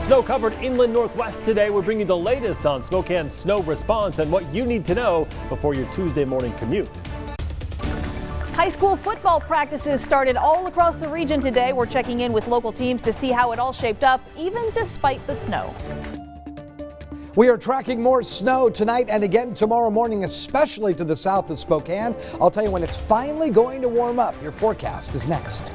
Snow-covered inland Northwest today. We're bringing you the latest on Spokane's snow response and what you need to know before your Tuesday morning commute. High school football practices started all across the region today. We're checking in with local teams to see how it all shaped up, even despite the snow. We are tracking more snow tonight and again tomorrow morning, especially to the south of Spokane. I'll tell you when it's finally going to warm up. Your forecast is next.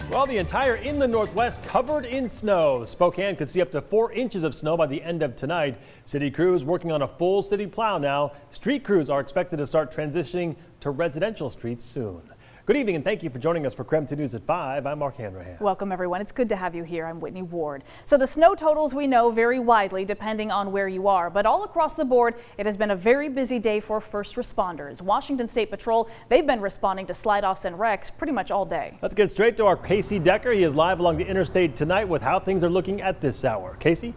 Well, the entire inland Northwest covered in snow. Spokane could see up to 4 inches of snow by the end of tonight. City crews working on a full city plow now. Street crews are expected to start transitioning to residential streets soon. Good evening and thank you for joining us for KREM 2 News at 5. I'm Mark Hanrahan. Welcome everyone. It's good to have you here. I'm Whitney Ward. So the snow totals we know vary widely depending on where you are, but all across the board it has been a very busy day for first responders. Washington State Patrol, they've been responding to slide-offs and wrecks pretty much all day. Let's get straight to our Casey Decker. He is live along the interstate tonight with how things are looking at this hour. Casey?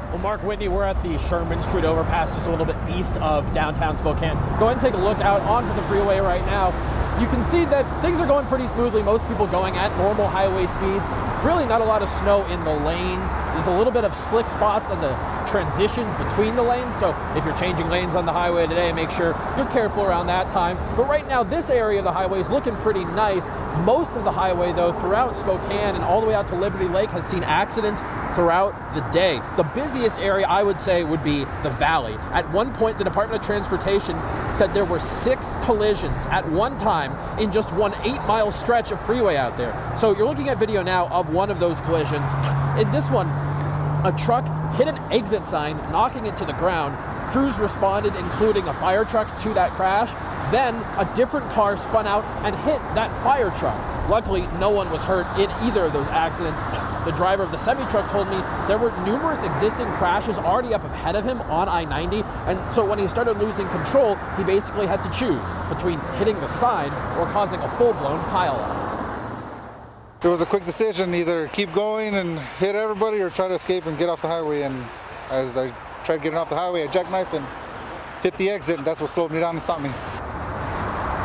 Well, Mark, Whitney, we're at the Sherman Street overpass just a little bit east of downtown Spokane. Go ahead and take a look out onto the freeway right now. You can see that things are going pretty smoothly. Most people going at normal highway speeds. Really not a lot of snow in the lanes. There's a little bit of slick spots on the transitions between the lanes. So if you're changing lanes on the highway today, make sure you're careful around that time. But right now, this area of the highway is looking pretty nice. Most of the highway, though, throughout Spokane and all the way out to Liberty Lake has seen accidents throughout the day. The busiest area, I would say, would be the valley. At one point, the Department of Transportation said there were 6 collisions at one time in just one 8-mile stretch of freeway out there. So you're looking at video now of one of those collisions. In this one, a truck hit an exit sign, knocking it to the ground. Crews responded, including a fire truck, to that crash. Then a different car spun out and hit that fire truck. Luckily, no one was hurt in either of those accidents. The driver of the semi-truck told me there were numerous existing crashes already up ahead of him on I-90, and so when he started losing control, he basically had to choose between hitting the sign or causing a full-blown pileup. It was a quick decision, either keep going and hit everybody or try to escape and get off the highway. And as I tried getting off the highway, I jackknifed and hit the exit, and that's what slowed me down and stopped me.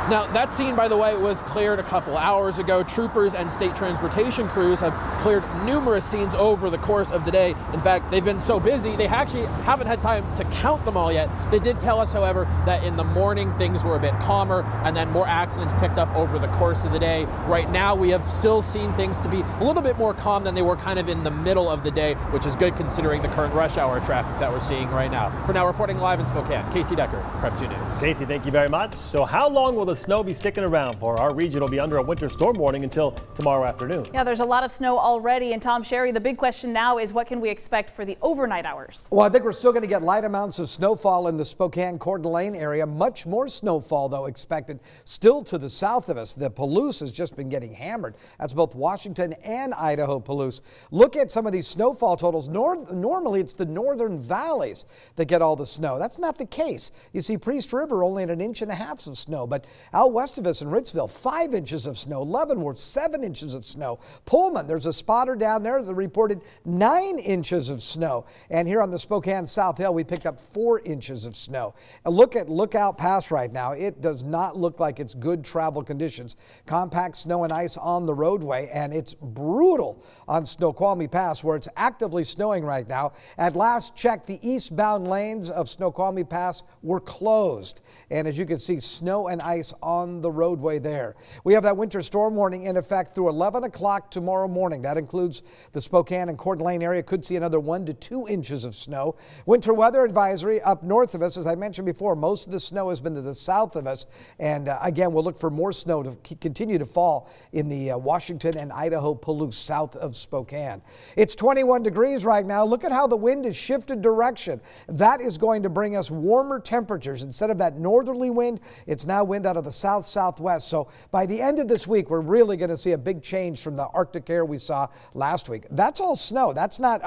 Now, that scene, by the way, was cleared a couple hours ago. Troopers and state transportation crews have cleared numerous scenes over the course of the day. In fact, they've been so busy, they actually haven't had time to count them all yet. They did tell us, however, that in the morning things were a bit calmer and then more accidents picked up over the course of the day. Right now, we have still seen things to be a little bit more calm than they were kind of in the middle of the day, which is good considering the current rush hour traffic that we're seeing right now. For now, reporting live in Spokane, Casey Decker, KREM 2 News. Casey, thank you very much. So how long will the snow be sticking around for? Our region will be under a winter storm warning until tomorrow afternoon. Yeah, there's a lot of snow already. And Tom, Sherry, the big question now is what can we expect for the overnight hours? Well, I think we're still going to get light amounts of snowfall in the Spokane Coeur d'Alene area. Much more snowfall, though, expected still to the south of us. The Palouse has just been getting hammered. That's both Washington and Idaho Palouse. Look at some of these snowfall totals. Normally, it's the northern valleys that get all the snow. That's not the case. You see, Priest River only at 1.5 inches of snow, but out west of us in Ritzville, 5 inches of snow. Leavenworth, 7 inches of snow. Pullman, there's a spotter down there that reported 9 inches of snow. And here on the Spokane South Hill, we picked up 4 inches of snow. And look at Lookout Pass right now. It does not look like it's good travel conditions. Compact snow and ice on the roadway, and it's brutal on Snoqualmie Pass, where it's actively snowing right now. At last check, the eastbound lanes of Snoqualmie Pass were closed. And as you can see, snow and ice on the roadway there. We have that winter storm warning in effect through 11 o'clock tomorrow morning. That includes the Spokane and Coeur d'Alene area. Could see another 1 to 2 inches of snow. Winter weather advisory up north of us. As I mentioned before, most of the snow has been to the south of us. And again, we'll look for more snow to continue to fall in the Washington and Idaho Palouse south of Spokane. It's 21 degrees right now. Look at how the wind has shifted direction. That is going to bring us warmer temperatures. Instead of that northerly wind, it's now wind out of the south-southwest. So by the end of this week, we're really going to see a big change from the Arctic air we saw last week. That's all snow. That's not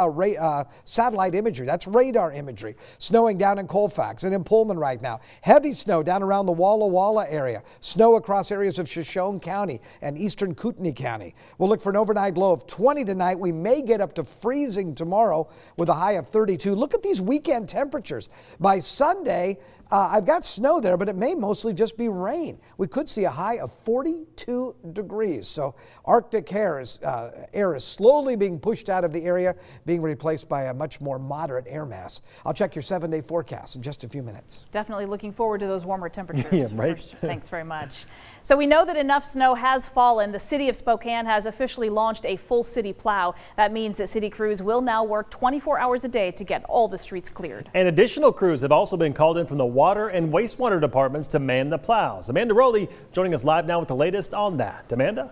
satellite imagery. That's radar imagery. Snowing down in Colfax and in Pullman right now. Heavy snow down around the Walla Walla area. Snow across areas of Shoshone County and eastern Kootenai County. We'll look for an overnight low of 20 tonight. We may get up to freezing tomorrow with a high of 32. Look at these weekend temperatures. By Sunday, I've got snow there, but it may mostly just be rain. We could see a high of 42 degrees. So Arctic air is slowly being pushed out of the area, being replaced by a much more moderate air mass. I'll check your 7-day forecast in just a few minutes. Definitely looking forward to those warmer temperatures. Yeah, right? Thanks very much. So we know that enough snow has fallen. The city of Spokane has officially launched a full city plow. That means that city crews will now work 24 hours a day to get all the streets cleared. And additional crews have also been called in from the water and wastewater departments to man the plows. Amanda Rowley joining us live now with the latest on that. Amanda?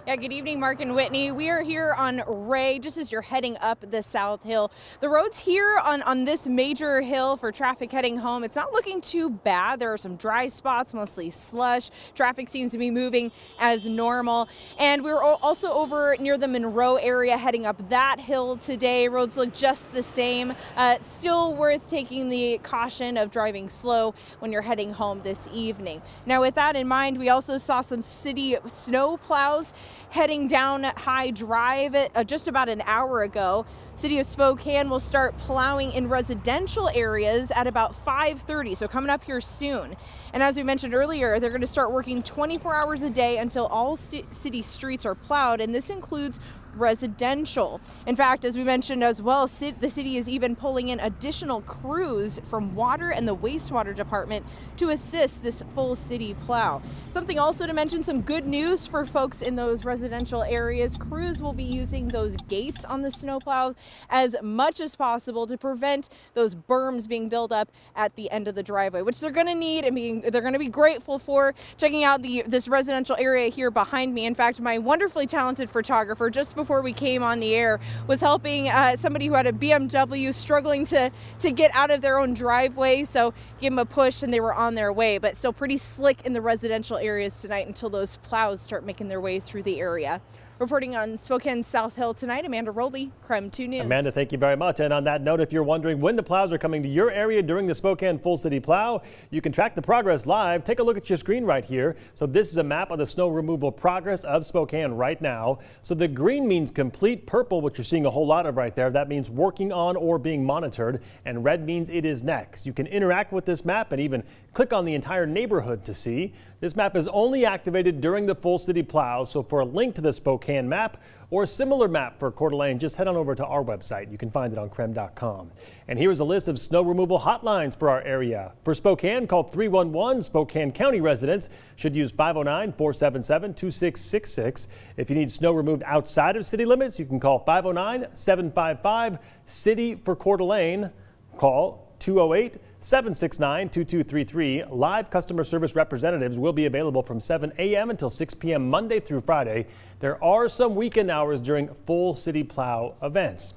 Yeah, good evening, Mark and Whitney. We are here on Ray, just as you're heading up the South Hill. The roads here on this major hill for traffic heading home, it's not looking too bad. There are some dry spots, mostly slush. Traffic seems to be moving as normal. And we're also over near the Monroe area heading up that hill today. Roads look just the same. Still worth taking the caution of driving slow when you're heading home this evening. Now, with that in mind, we also saw some city snow plows heading down High Drive just about an hour ago. City of Spokane will start plowing in residential areas at about 5:30, so coming up here soon. And as we mentioned earlier, they're going to start working 24 hours a day until all city streets are plowed, and this includes residential. In fact, as we mentioned as well, the city is even pulling in additional crews from water and the wastewater department to assist this full city plow. Something also to mention, some good news for folks in those residential areas. Crews will be using those gates on the snow plows as much as possible to prevent those berms being built up at the end of the driveway, which they're going to need and they're going to be grateful for. Checking out this residential area here behind me. In fact, my wonderfully talented photographer, just before we came on the air, was helping somebody who had a BMW struggling to get out of their own driveway. So gave them a push and they were on their way, but still pretty slick in the residential areas tonight until those plows start making their way through the area. Reporting on Spokane's South Hill tonight, Amanda Rowley, KREM 2 News. Amanda, thank you very much. And on that note, if you're wondering when the plows are coming to your area during the Spokane Full City Plow, you can track the progress live. Take a look at your screen right here. So this is a map of the snow removal progress of Spokane right now. So the green means complete, purple, which you're seeing a whole lot of right there, that means working on or being monitored, and red means it is next. You can interact with this map and even click on the entire neighborhood to see. This map is only activated during the Full City Plow, so for a link to the Spokane map or a similar map for Coeur d'Alene, just head on over to our website. You can find it on krem.com. And here's a list of snow removal hotlines for our area. For Spokane, call 311. Spokane County residents should use 509-477-2666. If you need snow removed outside of city limits, you can call 509-755-CITY for Coeur d'Alene. Call 208-769-2233. Live customer service representatives will be available from 7 a.m. until 6 p.m. Monday through Friday. There are some weekend hours during full city plow events.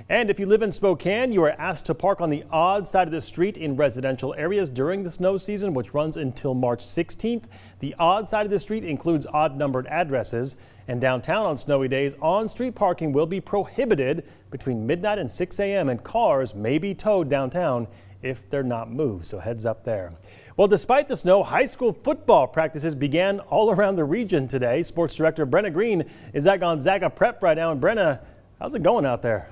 And if you live in Spokane, you are asked to park on the odd side of the street in residential areas during the snow season, which runs until March 16th. The odd side of the street includes odd numbered addresses. And downtown on snowy days, on-street parking will be prohibited between midnight and 6 a.m. and cars may be towed downtown if they're not moved, so heads up there. Well, despite the snow, high school football practices began all around the region today. Sports Director Brenna Green is at Gonzaga Prep right now. And Brenna, how's it going out there?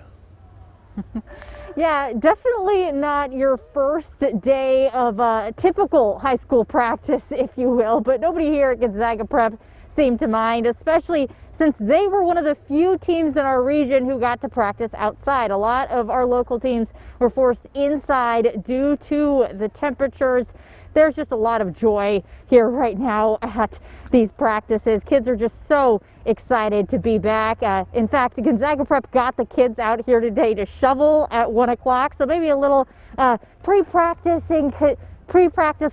Yeah, definitely not your first day of typical high school practice, if you will, but nobody here at Gonzaga Prep seemed to mind, especially since they were one of the few teams in our region who got to practice outside. A lot of our local teams were forced inside due to the temperatures. There's just a lot of joy here right now at these practices. Kids are just so excited to be back. In fact, Gonzaga Prep got the kids out here today to shovel at 1 o'clock. So maybe a little pre-practice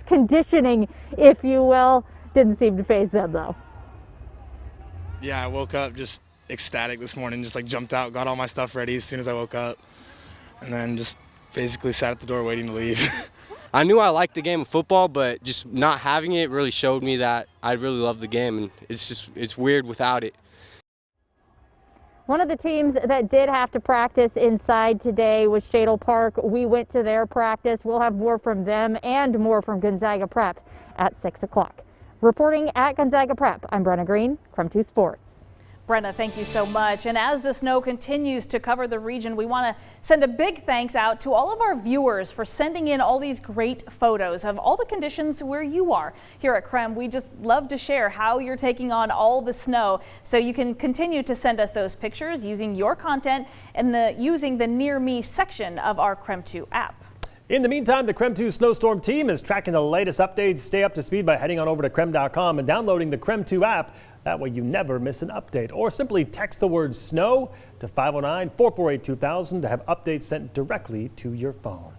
conditioning, if you will. Didn't seem to faze them though. Yeah, I woke up just ecstatic this morning, just like jumped out, got all my stuff ready as soon as I woke up, and then just basically sat at the door waiting to leave. I knew I liked the game of football, but just not having it really showed me that I really love the game, and it's weird without it. One of the teams that did have to practice inside today was Shadle Park. We went to their practice. We'll have more from them and more from Gonzaga Prep at 6 o'clock. Reporting at Gonzaga Prep, I'm Brenna Green, KREM 2 Sports. Brenna, thank you so much. And as the snow continues to cover the region, we want to send a big thanks out to all of our viewers for sending in all these great photos of all the conditions where you are. Here at KREM, we just love to share how you're taking on all the snow. So you can continue to send us those pictures using your content and using the Near Me section of our KREM 2 app. In the meantime, the KREM 2 snowstorm team is tracking the latest updates. Stay up to speed by heading on over to krem.com and downloading the KREM 2 app. That way you never miss an update. Or simply text the word snow to 509-448-2000 to have updates sent directly to your phone.